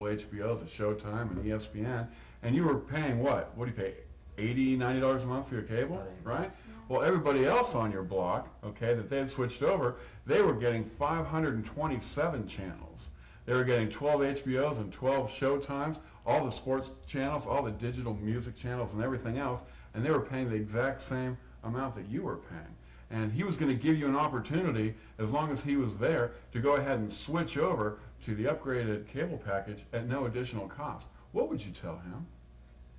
HBO's, a Showtime, and ESPN, and you were paying what? What do you pay? $80, $90 a month for your cable, right? Well, everybody else on your block, okay, that they had switched over, they were getting 527 channels. They were getting 12 HBOs and 12 Showtimes, all the sports channels, all the digital music channels and everything else, and they were paying the exact same amount that you were paying. And he was going to give you an opportunity, as long as he was there, to go ahead and switch over to the upgraded cable package at no additional cost. What would you tell him?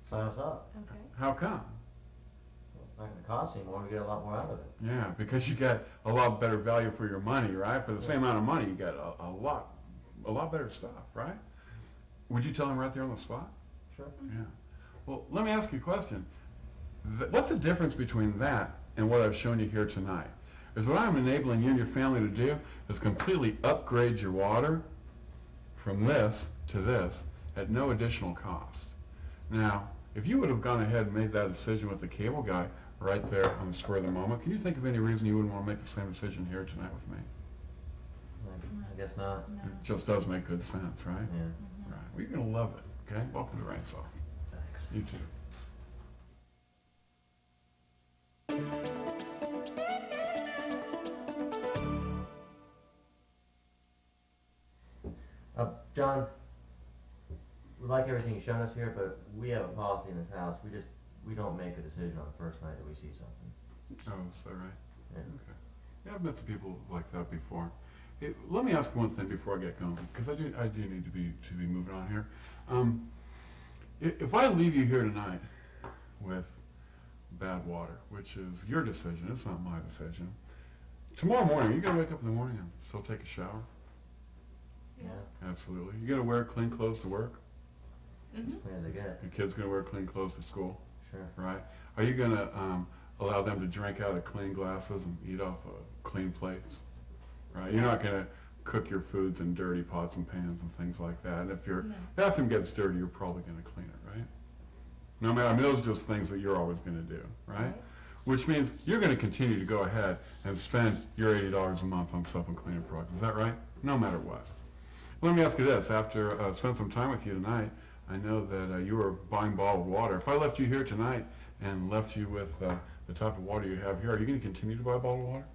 Sign us up. Okay. How come? It's not going to cost you more, we get a lot more out of it. Yeah, because you get a lot better value for your money, right? For the same amount of money, you get a lot better stuff, right? Would you tell him right there on the spot? Sure. Yeah. Well, let me ask you a question. What's the difference between that and what I've shown you here tonight? Is what I'm enabling you and your family to do is completely upgrade your water from this to this at no additional cost. Now, if you would have gone ahead and made that decision with the cable guy right there on the spur of the moment, can you think of any reason you wouldn't want to make the same decision here tonight with me? I guess not. No. It just does make good sense, right? Yeah. Right. Well, you're going to love it, okay? Welcome to Rainsoft. Thanks. You too. John, we like everything you've shown us here, but we have a policy in this house. We don't make a decision on the first night that we see something. Oh, is that right? Yeah. Okay. Yeah, I've met the people like that before. Hey, let me ask you one thing before I get going, because I do need to be moving on here. If I leave you here tonight with bad water, which is your decision, it's not my decision. Tomorrow morning, you gonna wake up in the morning and still take a shower? Yeah. Absolutely. You gonna wear clean clothes to work? Mm-hmm. As clean as they get. Your kid's gonna wear clean clothes to school, Sure. right? Are you gonna allow them to drink out of clean glasses and eat off of clean plates? Right? You're not gonna cook your foods in dirty pots and pans and things like that. And if your No. bathroom gets dirty, you're probably gonna clean it, right? No matter, I mean, those are just things that you're always gonna do, right? Which means you're gonna continue to go ahead and spend your $80 a month on soap and cleaning products. Is that right? No matter what. Let me ask you this. After spend some time with you tonight, I know that you were buying bottled water. If I left you here tonight and left you with the type of water you have here, are you going to continue to buy bottled water?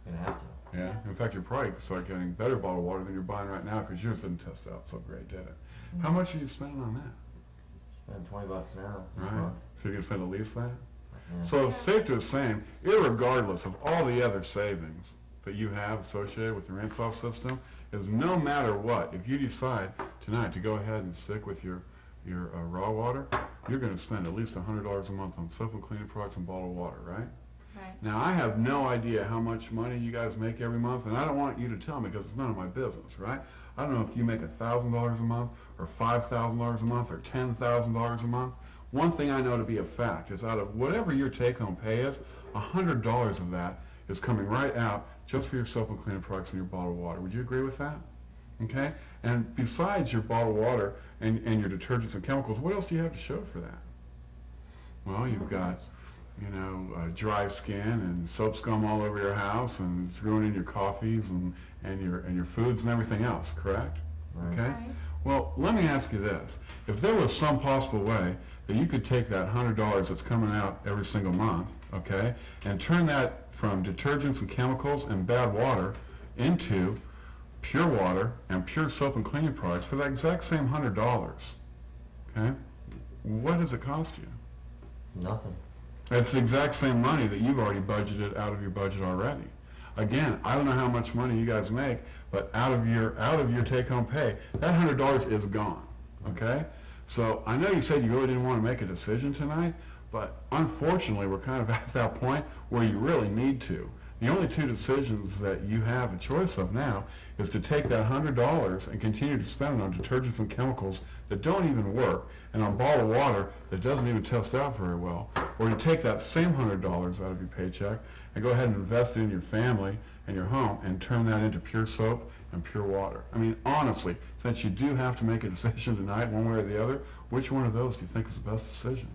Gonna have to. Yeah. In fact, you're probably start getting better bottled water than you're buying right now because yours didn't test out so great, did it? How much are you spending on that? Spend $20 now. Right. So you're going to spend at least that? Yeah. So it's safe to assume, irregardless of all the other savings that you have associated with your Rainsoft system, is no matter what, if you decide tonight to go ahead and stick with your raw water, you're going to spend at least $100 a month on soap and cleaning products and bottled water, right? Right. Now, I have no idea how much money you guys make every month, and I don't want you to tell me because it's none of my business, right? I don't know if you make $1,000 a month, or $5,000 a month, or $10,000 a month. One thing I know to be a fact is out of whatever your take-home pay is, $100 of that is coming right out just for your soap and cleaning products and your bottled water. Would you agree with that? Okay? And besides your bottled water and your detergents and chemicals, what else do you have to show for that? Well, you've got, you know, dry skin and soap scum all over your house, and it's ruining your coffees and your foods and everything else, correct? Right. Okay? Right. Well, let me ask you this. If there was some possible way that you could take that $100 that's coming out every single month, okay, and turn that from detergents and chemicals and bad water into pure water and pure soap and cleaning products for that exact same $100, okay, what does it cost you? Nothing. It's the exact same money that you've already budgeted out of your budget already. Again, I don't know how much money you guys make, but out of your take-home pay, that $100 is gone. Okay? So I know you said you really didn't want to make a decision tonight, but unfortunately, we're kind of at that point where you really need to. The only two decisions that you have a choice of now is to take that $100 and continue to spend it on detergents and chemicals that don't even work, and on bottled water that doesn't even test out very well, or you take that same $100 out of your paycheck and go ahead and invest it in your family and your home and turn that into pure soap and pure water. I mean, honestly, since you do have to make a decision tonight, one way or the other, which one of those do you think is the best decision?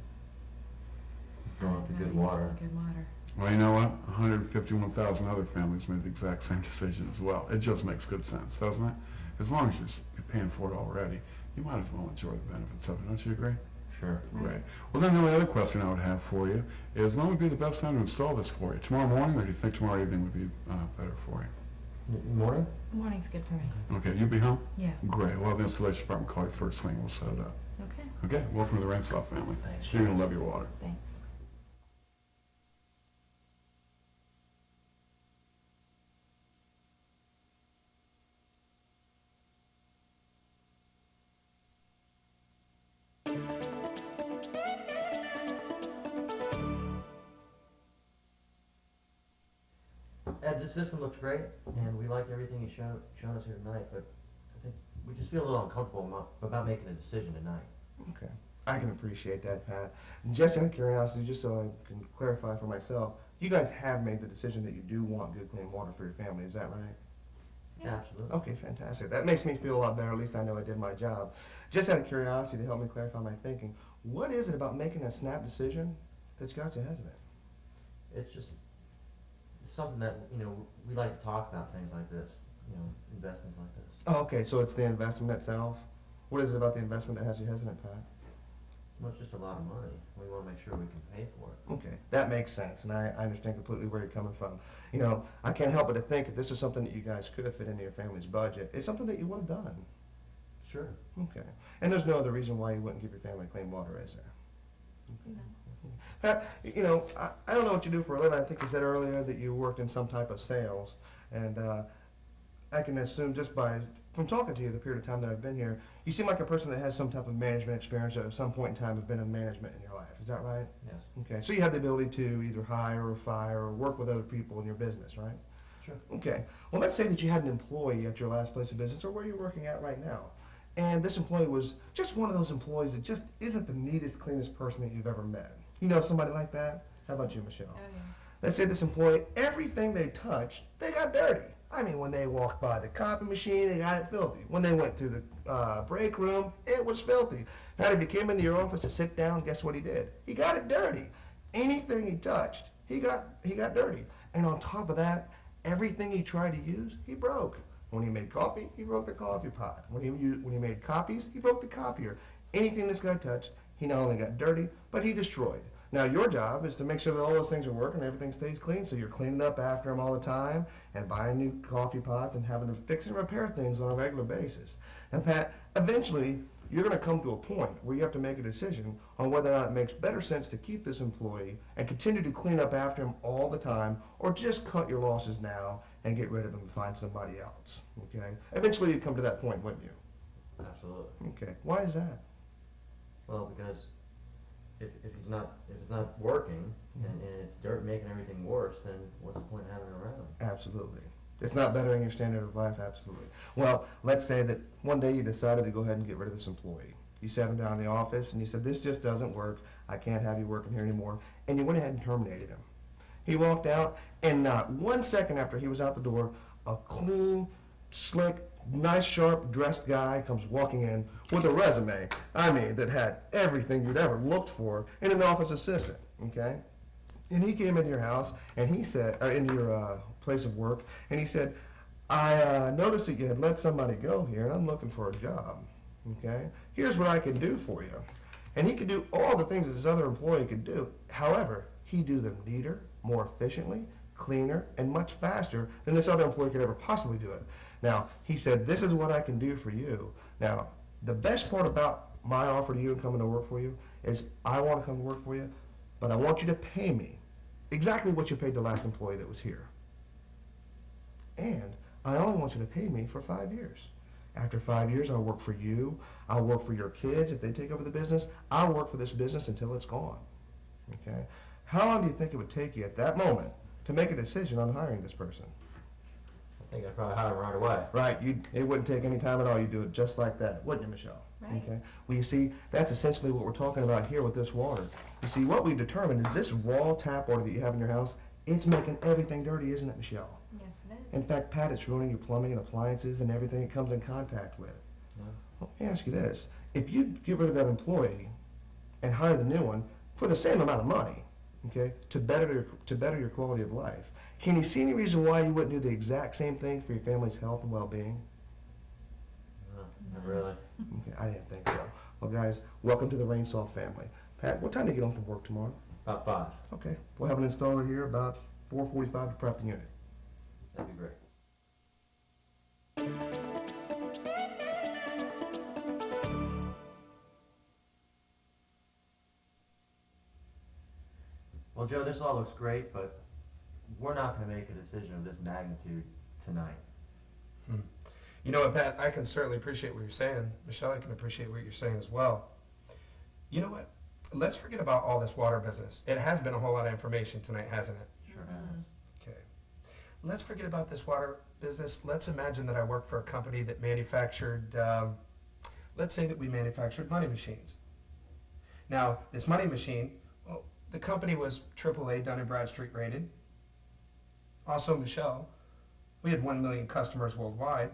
Going with the good water. Good water. Well, you know what? 151,000 other families made the exact same decision as well. It just makes good sense, doesn't it? As long as you're paying for it already. you might as well enjoy the benefits of it, don't you agree? Sure. Great. Well, then the only other question I would have for you is when would be the best time to install this for you? Tomorrow morning, or do you think tomorrow evening would be better for you? Morning? Morning's good for me. Okay, you be home? Yeah. Great. We'll have the installation department call you first thing. We'll set it up. Okay. Okay, welcome to the Ransoff family. Thanks. You're going to love your water. Thanks. Ed, this system looks great, and we like everything you've shown us here tonight, but I think we just feel a little uncomfortable about making a decision tonight. Okay, I can appreciate that, Pat. And just out of curiosity, just so I can clarify for myself, you guys have made the decision that you do want good, clean water for your family, is that right? Yeah. Absolutely. Okay, fantastic. That makes me feel a lot better. At least I know I did my job. Just out of curiosity, to help me clarify my thinking, what is it about making a snap decision that's got you hesitant? It's just it's something that, we like to talk about things like this, investments like this. Oh, okay, so it's the investment itself. What is it about the investment that has you hesitant, Pat? Well, it's just a lot of money. We want to make sure we can pay for it. Okay, that makes sense, and I understand completely where you're coming from. I can't help but to think if this is something that you guys could fit into your family's budget, it's something that you would have done. Sure. Okay, and there's no other reason why you wouldn't give your family clean water, is there? No. Pat, I don't know what you do for a living. I think you said earlier that you worked in some type of sales, and I can assume just from talking to you the period of time that I've been here, you seem like a person that has some type of management experience or at some point in time have been in management in your life. Is that right? Yes. Okay, so you have the ability to either hire or fire or work with other people in your business, right? Sure. Okay, well, let's say that you had an employee at your last place of business or where you're working at right now, and this employee was just one of those employees that just isn't the neatest, cleanest person that you've ever met. You know somebody like that? How about you, Michelle? Oh, yeah. Let's say this employee, everything they touched, they got dirty. I mean, when they walked by the copy machine, they got it filthy. When they went to the break room, it was filthy. Now, if you came into your office to sit down, guess what he did? He got it dirty. Anything he touched, he got dirty. And on top of that, everything he tried to use, he broke. When he made coffee, he broke the coffee pot. When he made copies, he broke the copier. Anything this guy touched, he not only got dirty, but he destroyed. Now, your job is to make sure that all those things are working, everything stays clean, so you're cleaning up after him all the time and buying new coffee pots and having to fix and repair things on a regular basis. And Pat, eventually, you're going to come to a point where you have to make a decision on whether or not it makes better sense to keep this employee and continue to clean up after him all the time, or just cut your losses now and get rid of him and find somebody else, okay? Eventually, you'd come to that point, wouldn't you? Absolutely. Okay, why is that? Well, because if it's not working and it's making everything worse, then what's the point of having it around? Absolutely. It's not bettering your standard of life, absolutely. Well, let's say that one day you decided to go ahead and get rid of this employee. You sat him down in the office and you said, this just doesn't work. I can't have you working here anymore. And you went ahead and terminated him. He walked out, and not 1 second after he was out the door, a clean, slick, nice, sharp dressed guy comes walking in with a resume, that had everything you'd ever looked for in an office assistant, okay? And he came into your house, and he said, or into your place of work, and he said, I noticed that you had let somebody go here, and I'm looking for a job, okay? Here's what I can do for you. And he could do all the things that this other employee could do. However, he'd do them neater, more efficiently, cleaner, and much faster than this other employee could ever possibly do it. Now, he said, this is what I can do for you. Now, the best part about my offer to you and coming to work for you is I want to come to work for you, but I want you to pay me exactly what you paid the last employee that was here. And I only want you to pay me for 5 years. After 5 years, I'll work for you. I'll work for your kids if they take over the business. I'll work for this business until it's gone. Okay? How long do you think it would take you at that moment to make a decision on hiring this person? I think I'd probably hire him right away. Right, it wouldn't take any time at all. You'd do it just like that, wouldn't you, Michelle? Right. Okay. Well, you see, that's essentially what we're talking about here with this water. You see, what we've determined is this raw tap water that you have in your house, it's making everything dirty, isn't it, Michelle? Yes, it is. In fact, Pat, it's ruining your plumbing and appliances and everything it comes in contact with. Yeah. Well, let me ask you this. If you get rid of that employee and hire the new one for the same amount of money, okay, to better your quality of life, can you see any reason why you wouldn't do the exact same thing for your family's health and well-being? Yeah. Really? Okay, I didn't think so. Well, guys, welcome to the Rainsoft family. Pat, what time do you get home from work tomorrow? About 5. Okay, we'll have an installer here about 4:45 to prep the unit. That'd be great. Well, Joe, this all looks great, but we're not going to make a decision of this magnitude tonight. You know what, Pat, I can certainly appreciate what you're saying. Michelle, I can appreciate what you're saying as well. You know what? Let's forget about all this water business. It has been a whole lot of information tonight, hasn't it? Sure has. Okay. Let's forget about this water business. Let's imagine that I work for a company that manufactured, let's say that we manufactured money machines. Now, this money machine, well, the company was AAA, Dun & Bradstreet rated. Also, Michelle, we had 1 million customers worldwide.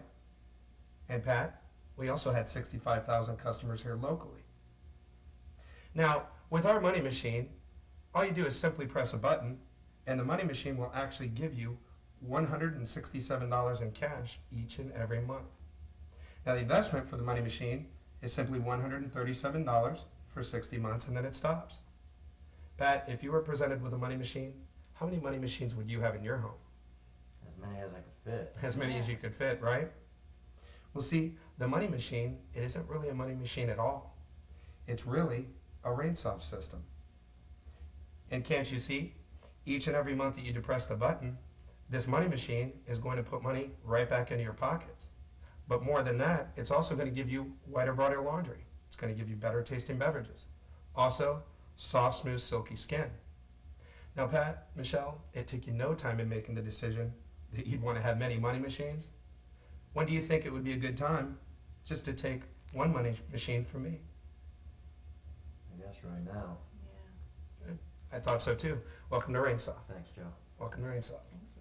And Pat, we also had 65,000 customers here locally. Now, with our money machine, all you do is simply press a button, and the money machine will actually give you $167 in cash each and every month. Now, the investment for the money machine is simply $137 for 60 months, and then it stops. Pat, if you were presented with a money machine, how many money machines would you have in your home? As many as I could fit. As many as you could fit, right? Well, see, the money machine, it isn't really a money machine at all. It's really a Rainsoft system. And can't you see? Each and every month that you depress the button, this money machine is going to put money right back into your pockets. But more than that, it's also going to give you whiter, brighter laundry. It's going to give you better tasting beverages. Also, soft, smooth, silky skin. Now, Pat, Michelle, it took you no time in making the decision that you'd want to have many money machines. When do you think it would be a good time just to take one money machine from me? I guess right now. Yeah. I thought so too. Welcome to Rainsoft. Thanks, Joe. Welcome to Rainsoft. Thank you.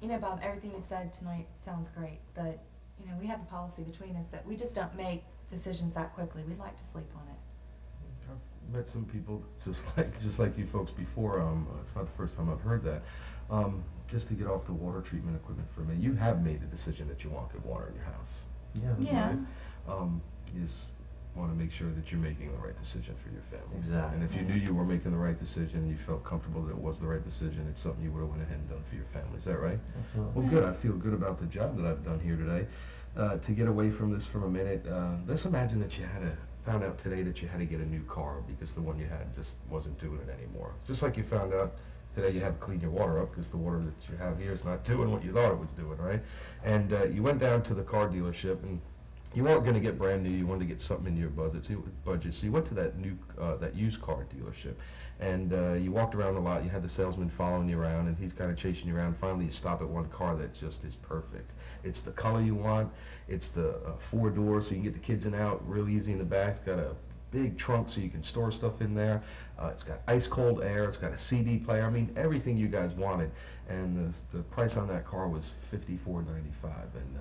You know, Bob, everything you've said tonight sounds great, but, you know, we have a policy between us that we just don't make decisions that quickly. We'd like to sleep on it. I've met some people just like you folks before. It's not the first time I've heard that. Just to get off the water treatment equipment for a minute, you have made a decision that you want good water in your house. Yeah. You just want to make sure that you're making the right decision for your family. Exactly. And if you knew you were making the right decision, you felt comfortable that it was the right decision, it's something you would have went ahead and done for your family. Is that right? Absolutely. Well, good. I feel good about the job that I've done here today. To get away from this for a minute, let's imagine that you found out today that you had to get a new car because the one you had just wasn't doing it anymore. Just like you found out today you have to clean your water up because the water that you have here is not doing what you thought it was doing, right? And you went down to the car dealership and you weren't going to get brand new. You wanted to get something in your budget. So you went to that used car dealership, and you walked around a lot. You had the salesman following you around, and he's kind of chasing you around. Finally, you stop at one car that just is perfect. It's the color you want. It's the 4-door, so you can get the kids in and out real easy in the back. It's got a big trunk so you can store stuff in there. It's got ice cold air. It's got a CD player. I mean, everything you guys wanted. And the price on that car was $54.95, and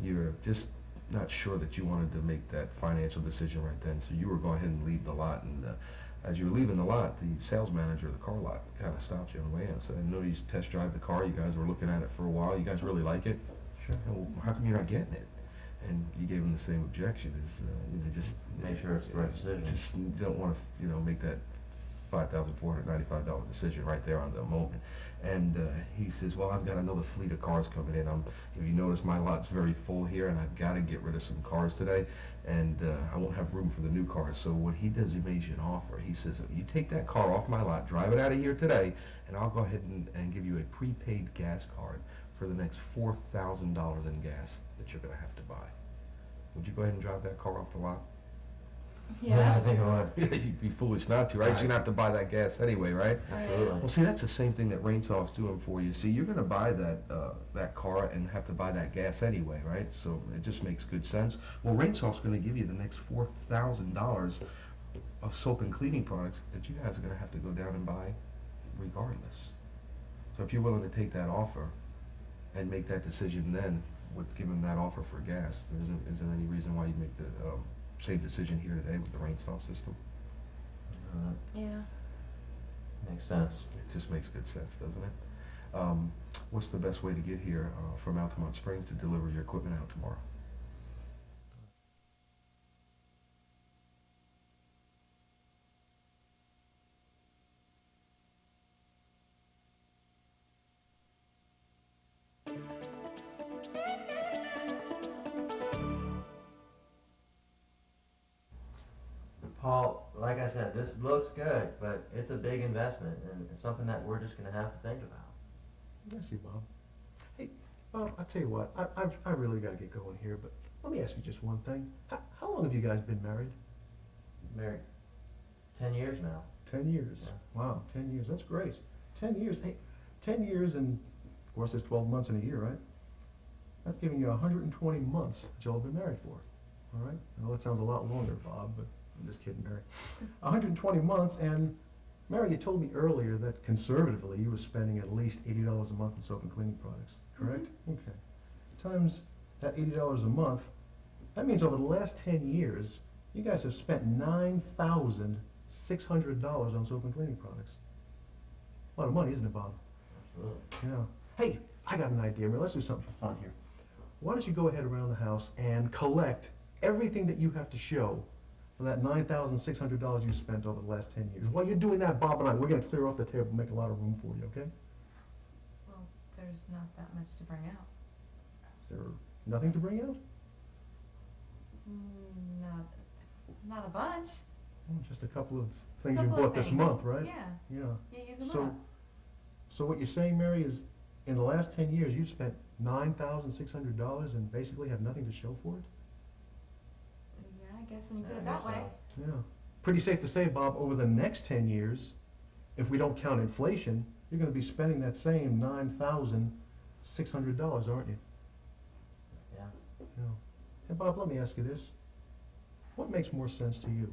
you're just not sure that you wanted to make that financial decision right then, so you were going ahead and leave the lot. And as you were leaving the lot, the sales manager of the car lot kind of stopped you on the way in and said, "I know you test drive the car. You guys were looking at it for a while. You guys really like it. Sure. Well, how come you're not getting it?" And you gave him the same objection as just Make sure it's the right decision. Just don't want to make that $5,495 decision right there on the moment. And he says, "Well, I've got another fleet of cars coming in. If you notice, my lot's very full here, and I've got to get rid of some cars today, and I won't have room for the new cars." So what he does, he makes you an offer. He says, "You take that car off my lot, drive it out of here today, and I'll go ahead and give you a prepaid gas card for the next $4,000 in gas that you're going to have to buy." Would you go ahead and drive that car off the lot? I think I would. Yeah, you'd be foolish not to, right? You're going to have to buy that gas anyway, right? Absolutely. Well, see, that's the same thing that Rainsoft's doing for you. See, you're going to buy that car and have to buy that gas anyway, right? So it just makes good sense. Well, Rainsoft's going to give you the next $4,000 of soap and cleaning products that you guys are going to have to go down and buy regardless. So if you're willing to take that offer, and make that decision then with giving that offer for gas. There isn't any reason why you'd make the same decision here today with the rain stop system. Yeah. Makes sense. It just makes good sense, doesn't it? What's the best way to get here from Altamont Springs to deliver your equipment out tomorrow? Paul, like I said, this looks good, but it's a big investment and it's something that we're just gonna have to think about. I see, Bob. Hey, Bob, I'll tell you what, I really gotta get going here, but let me ask you just one thing. How long have you guys been married? Married 10 years now. 10 years. Yeah. Wow, 10 years, that's great. 10 years, hey, 10 years and, of course, there's 12 months in a year, right? That's giving you 120 months that y'all have been married for, all right? I know that sounds a lot longer, Bob, but I'm just kidding, Mary. 120 months, and Mary, you told me earlier that conservatively you were spending at least $80 a month in soap and cleaning products, correct? Okay. Times that $80 a month, that means over the last 10 years, you guys have spent $9,600 on soap and cleaning products. A lot of money, isn't it, Bob? Absolutely. Yeah. Hey, I got an idea, Mary. Let's do something for fun here. Why don't you go ahead around the house and collect everything that you have to show for that $9,600 you spent over the last 10 years. While you're doing that, Bob and I, we're going to clear off the table and make a lot of room for you, okay? Well, there's not that much to bring out. Is there nothing to bring out? Not a bunch. Oh, just a couple of things you Couple of bought this things. month, right? Yeah, Yeah. you use them So, up. so what you're saying, Mary, is in the last 10 years, you've spent $9,600 and basically have nothing to show for it? Yeah, I guess when you put I it that guess way. so. Yeah. Pretty safe to say, Bob, over the next 10 years, if we don't count inflation, you're going to be spending that same $9,600, aren't you? Yeah. Yeah. Hey, Bob, let me ask you this. What makes more sense to you?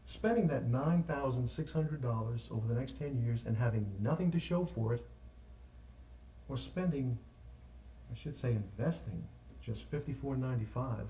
Spending that $9,600 over the next 10 years and having nothing to show for it, or spending, I should say investing, just $54.95